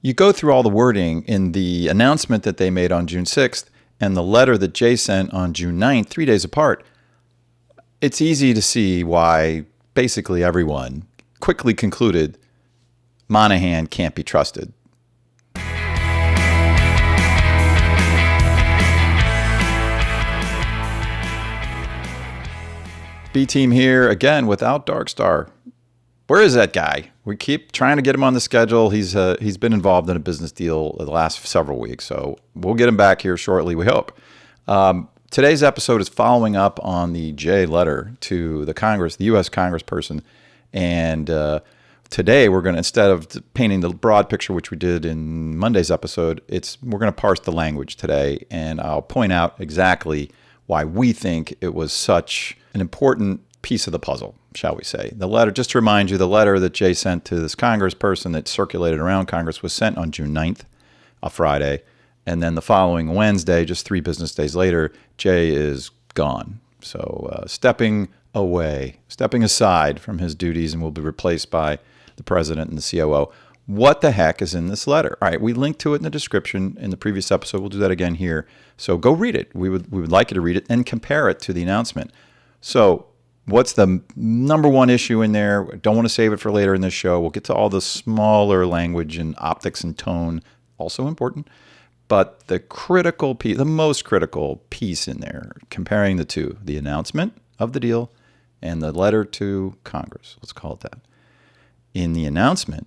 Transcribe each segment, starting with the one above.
you go through all the wording in the announcement that they made on June 6th and the letter that Jay sent on June 9th, 3 days apart, it's easy to see why basically everyone quickly concluded Monahan can't be trusted. B-Team here again without Darkstar. Where is that guy? We keep trying to get him on the schedule. He's been involved in a business deal the last several weeks, so we'll get him back here shortly, we hope. Today's episode is following up on the Jay letter to the Congress, the U.S. Congressperson, and today we're going to, instead of painting the broad picture, which we did in Monday's episode, we're going to parse the language today, and I'll point out exactly why we think it was such an important piece of the puzzle, shall we say. The letter, just to remind you, the letter that Jay sent to this congressperson that circulated around Congress was sent on June 9th, a Friday, and then the following Wednesday, just 3 business days later, Jay is gone. So stepping aside from his duties and will be replaced by the president and the COO. What the heck is in this letter? All right, we linked to it in the description in the previous episode. We'll do that again here. So go read it. We would like you to read it and compare it to the announcement. So what's the number one issue in there? Don't want to save it for later in this show. We'll get to all the smaller language and optics and tone, also important. But the critical piece, the most critical piece in there, comparing the two, the announcement of the deal and the letter to Congress, let's call it that. In the announcement,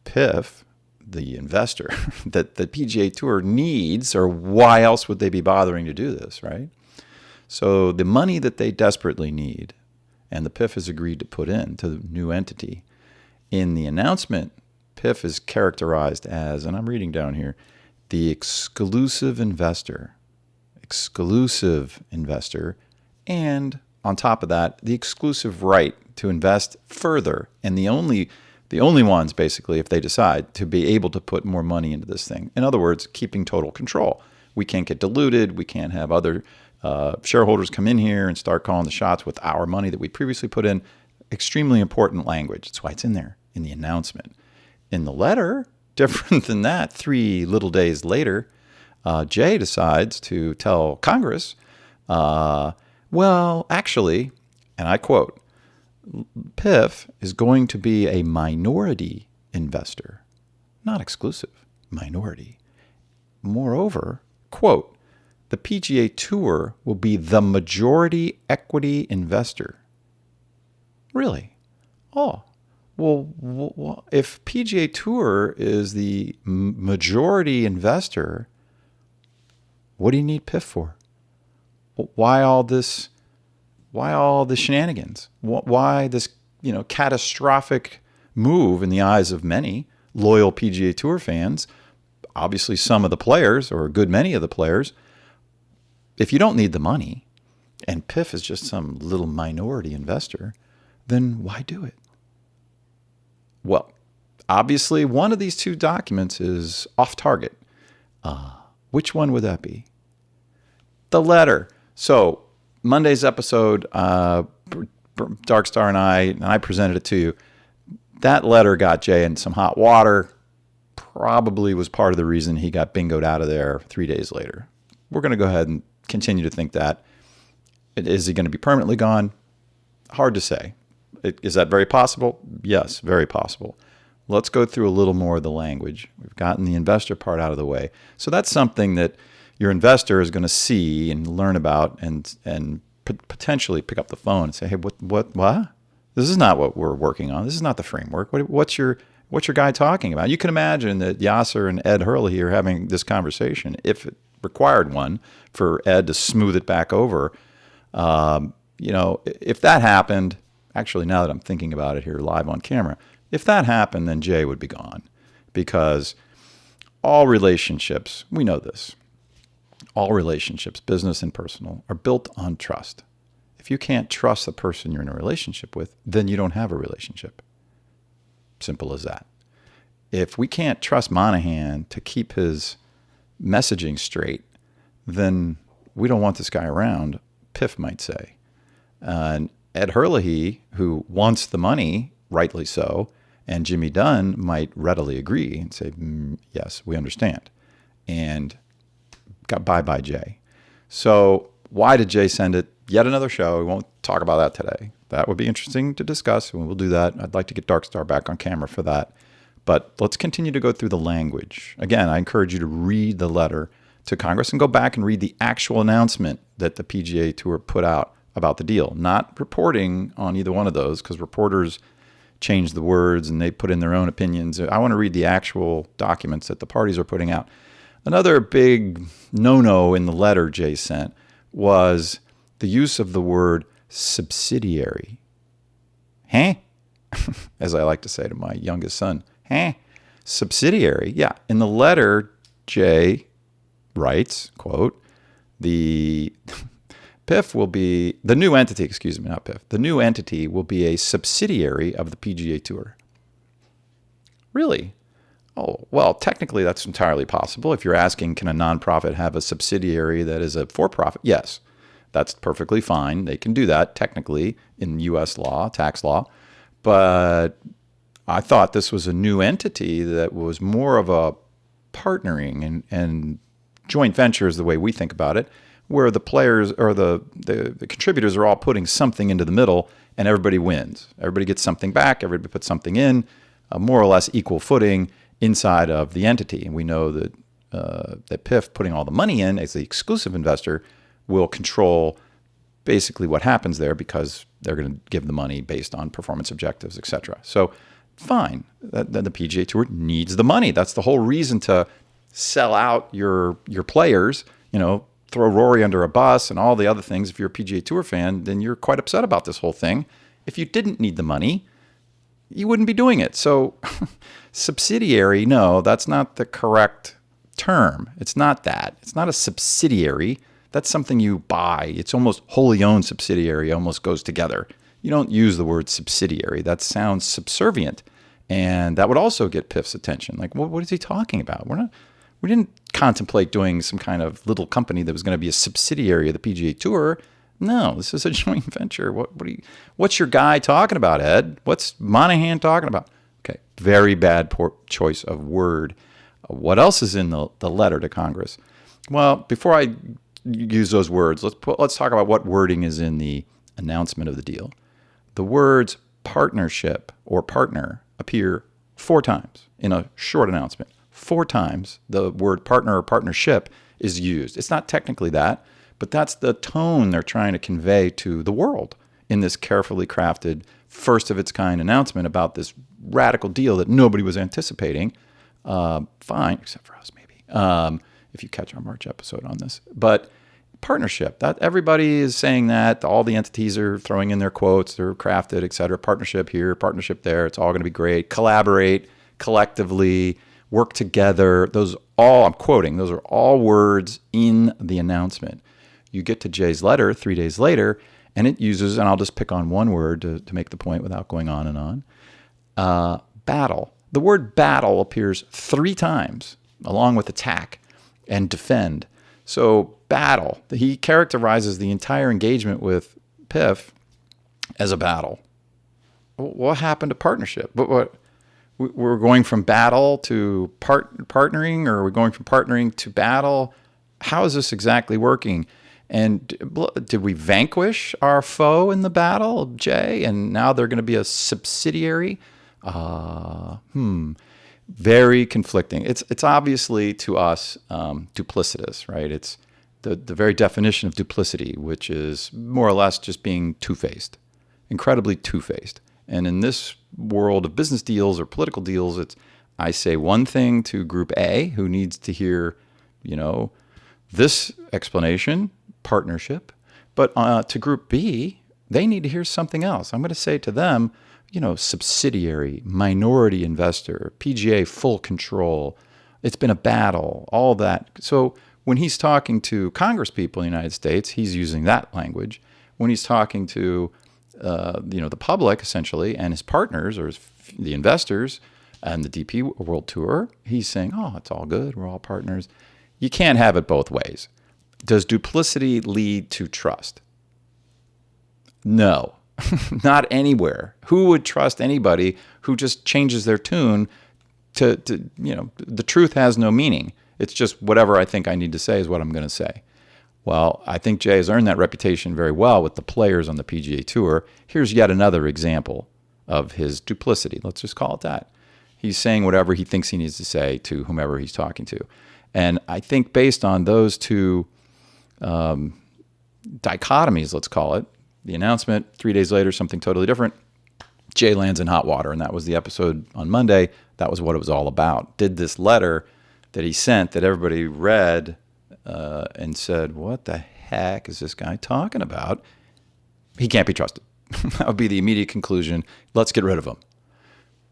PIF, the investor that the PGA Tour needs, or why else would they be bothering to do this, right? So the money that they desperately need, and the PIF has agreed to put in to the new entity, in the announcement, PIF is characterized as, and I'm reading down here, the exclusive investor, and on top of that, the exclusive right to invest further, and the only ones, basically, if they decide, to be able to put more money into this thing. In other words, keeping total control. We can't get diluted. We can't have other shareholders come in here and start calling the shots with our money that we previously put in. Extremely important language. That's why it's in there in the announcement. In the letter, different than that, 3 little days later, Jay decides to tell Congress, well, actually, and I quote, PIF is going to be a minority investor, not exclusive, minority. Moreover, quote, the PGA Tour will be the majority equity investor. Really? Oh, well, if PGA Tour is the majority investor, what do you need PIF for? Why all this shenanigans? Why this, catastrophic move in the eyes of many loyal PGA Tour fans? Obviously, some of the players, or a good many of the players. If you don't need the money, and PIF is just some little minority investor, then why do it? Well, obviously, one of these 2 documents is off target. Which one would that be? The letter. So Monday's episode, Darkstar and I presented it to you. That letter got Jay in some hot water. Probably was part of the reason he got bingoed out of there 3 days later. We're going to go ahead and continue to think that. Is he going to be permanently gone? Hard to say. Is that very possible? Yes, very possible. Let's go through a little more of the language. We've gotten the investor part out of the way. So that's something that your investor is going to see and learn about and potentially pick up the phone and say, hey, what? This is not what we're working on. This is not the framework. What's your guy talking about? You can imagine that Yasser and Ed Hurley are having this conversation, if it required one, for Ed to smooth it back over. If that happened, actually, now that I'm thinking about it here live on camera, if that happened, then Jay would be gone, because all relationships, we know this, all relationships, business and personal, are built on trust. If you can't trust the person you're in a relationship with, then you don't have a relationship. Simple as that. If we can't trust Monahan to keep his messaging straight, then we don't want this guy around, PIF might say. And Ed Hurley, who wants the money, rightly so, And Jimmy Dunn might readily agree and say, yes, we understand. And bye-bye, Jay. So why did Jay send it? Yet another show. We won't talk about that today. That would be interesting to discuss, and we'll do that. I'd like to get Darkstar back on camera for that. But let's continue to go through the language. Again, I encourage you to read the letter to Congress and go back and read the actual announcement that the PGA Tour put out about the deal. Not reporting on either one of those, because reporters change the words and they put in their own opinions. I want to read the actual documents that the parties are putting out. Another big no-no in the letter Jay sent was the use of the word subsidiary. As I like to say to my youngest son, subsidiary. Yeah, in the letter, Jay writes, quote, the PIF will be, the new entity, excuse me, not PIF, the new entity will be a subsidiary of the PGA Tour. Really? Oh, well, technically that's entirely possible. If you're asking, can a nonprofit have a subsidiary that is a for-profit? Yes, that's perfectly fine. They can do that technically in U.S. law, tax law. But I thought this was a new entity that was more of a partnering and joint venture is the way we think about it, where the players or the contributors are all putting something into the middle and everybody wins. Everybody gets something back. Everybody puts something in, a more or less equal footing inside of the entity. And we know that that PIF, putting all the money in as the exclusive investor, will control basically what happens there because they're going to give the money based on performance objectives, etc. So fine, the PGA Tour needs the money. That's the whole reason to sell out your players, throw Rory under a bus and all the other things. If you're a PGA Tour fan, then you're quite upset about this whole thing. If you didn't need the money, you wouldn't be doing it. So subsidiary, no, that's not the correct term. It's not that. It's not a subsidiary. That's something you buy. It's almost wholly owned subsidiary, almost goes together. You don't use the word subsidiary. That sounds subservient. And that would also get PIF's attention. Like, what is he talking about? We didn't contemplate doing some kind of little company that was going to be a subsidiary of the PGA Tour. No, this is a joint venture. What's your guy talking about, Ed? What's Monahan talking about? Okay, very bad choice of word. What else is in the letter to Congress? Well, before I use those words, let's talk about what wording is in the announcement of the deal. The words partnership or partner appear 4 times in a short announcement. 4 times the word partner or partnership is used. It's not technically that, but that's the tone they're trying to convey to the world in this carefully crafted, first of its kind announcement about this radical deal that nobody was anticipating. Fine, except for us maybe, if you catch our March episode on this. But partnership, that everybody is saying that. All the entities are throwing in their quotes. They're crafted, et cetera. Partnership here, partnership there. It's all going to be great. Collaborate collectively, work together. I'm quoting, those are all words in the announcement. You get to Jay's letter 3 days later, and it uses, and I'll just pick on one word to make the point without going on and on, battle. The word battle appears 3 times, along with attack and defend. So battle, he characterizes the entire engagement with PIF as a battle. What happened to partnership? We're going from battle to partnering, or we're going from partnering to battle? How is this exactly working? And did we vanquish our foe in the battle, Jay? And now they're going to be a subsidiary? Very conflicting. It's obviously to us duplicitous, right? It's the very definition of duplicity, which is more or less just being two-faced, incredibly two-faced. And in this world of business deals or political deals, I say one thing to Group A, who needs to hear, this explanation, partnership, but to Group B, they need to hear something else. I'm going to say to them, subsidiary, minority investor, PGA full control. It's been a battle, all that. So when he's talking to Congress people in the United States, he's using that language. When he's talking to the public, essentially, and his partners or the investors and the DP World Tour, he's saying, oh, it's all good. We're all partners. You can't have it both ways. Does duplicity lead to trust? No. Not anywhere. Who would trust anybody who just changes their tune to the truth has no meaning. It's just whatever I think I need to say is what I'm going to say. Well, I think Jay has earned that reputation very well with the players on the PGA Tour. Here's yet another example of his duplicity. Let's just call it that. He's saying whatever he thinks he needs to say to whomever he's talking to. And I think based on those two dichotomies, let's call it, the announcement, 3 days later, something totally different, Jay lands in hot water. And that was the episode on Monday. That was what it was all about. Did this letter that he sent that everybody read and said, what the heck is this guy talking about? He can't be trusted. That would be the immediate conclusion. Let's get rid of him.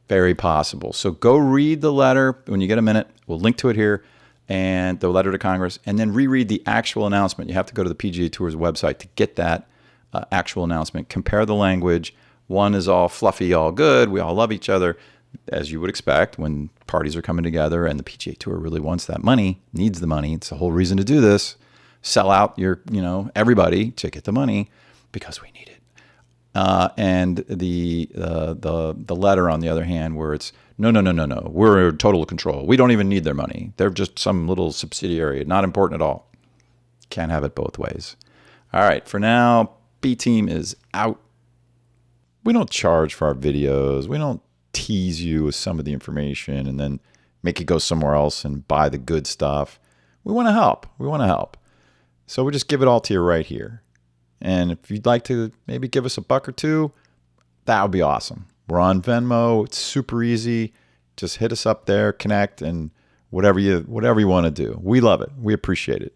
Very possible. So go read the letter when you get a minute. We'll link to it here, and the letter to Congress, and then reread the actual announcement. You have to go to the PGA Tour's website to get that actual announcement. Compare the language. One is all fluffy, all good. We all love each other, as you would expect when parties are coming together, and the PGA Tour really wants that money, needs the money. It's the whole reason to do this. Sell out your, everybody to get the money because we need it. And the letter, on the other hand, where it's no, we're in total control. We don't even need their money. They're just some little subsidiary, not important at all. Can't have it both ways. All right, for now, B Team is out. We don't charge for our videos. We don't tease you with some of the information and then make you go somewhere else and buy the good stuff. We want to help. So we just give it all to you right here. And if you'd like to maybe give us $1 or $2, that would be awesome. We're on Venmo. It's super easy. Just hit us up there, connect, and whatever you want to do. We love it. We appreciate it.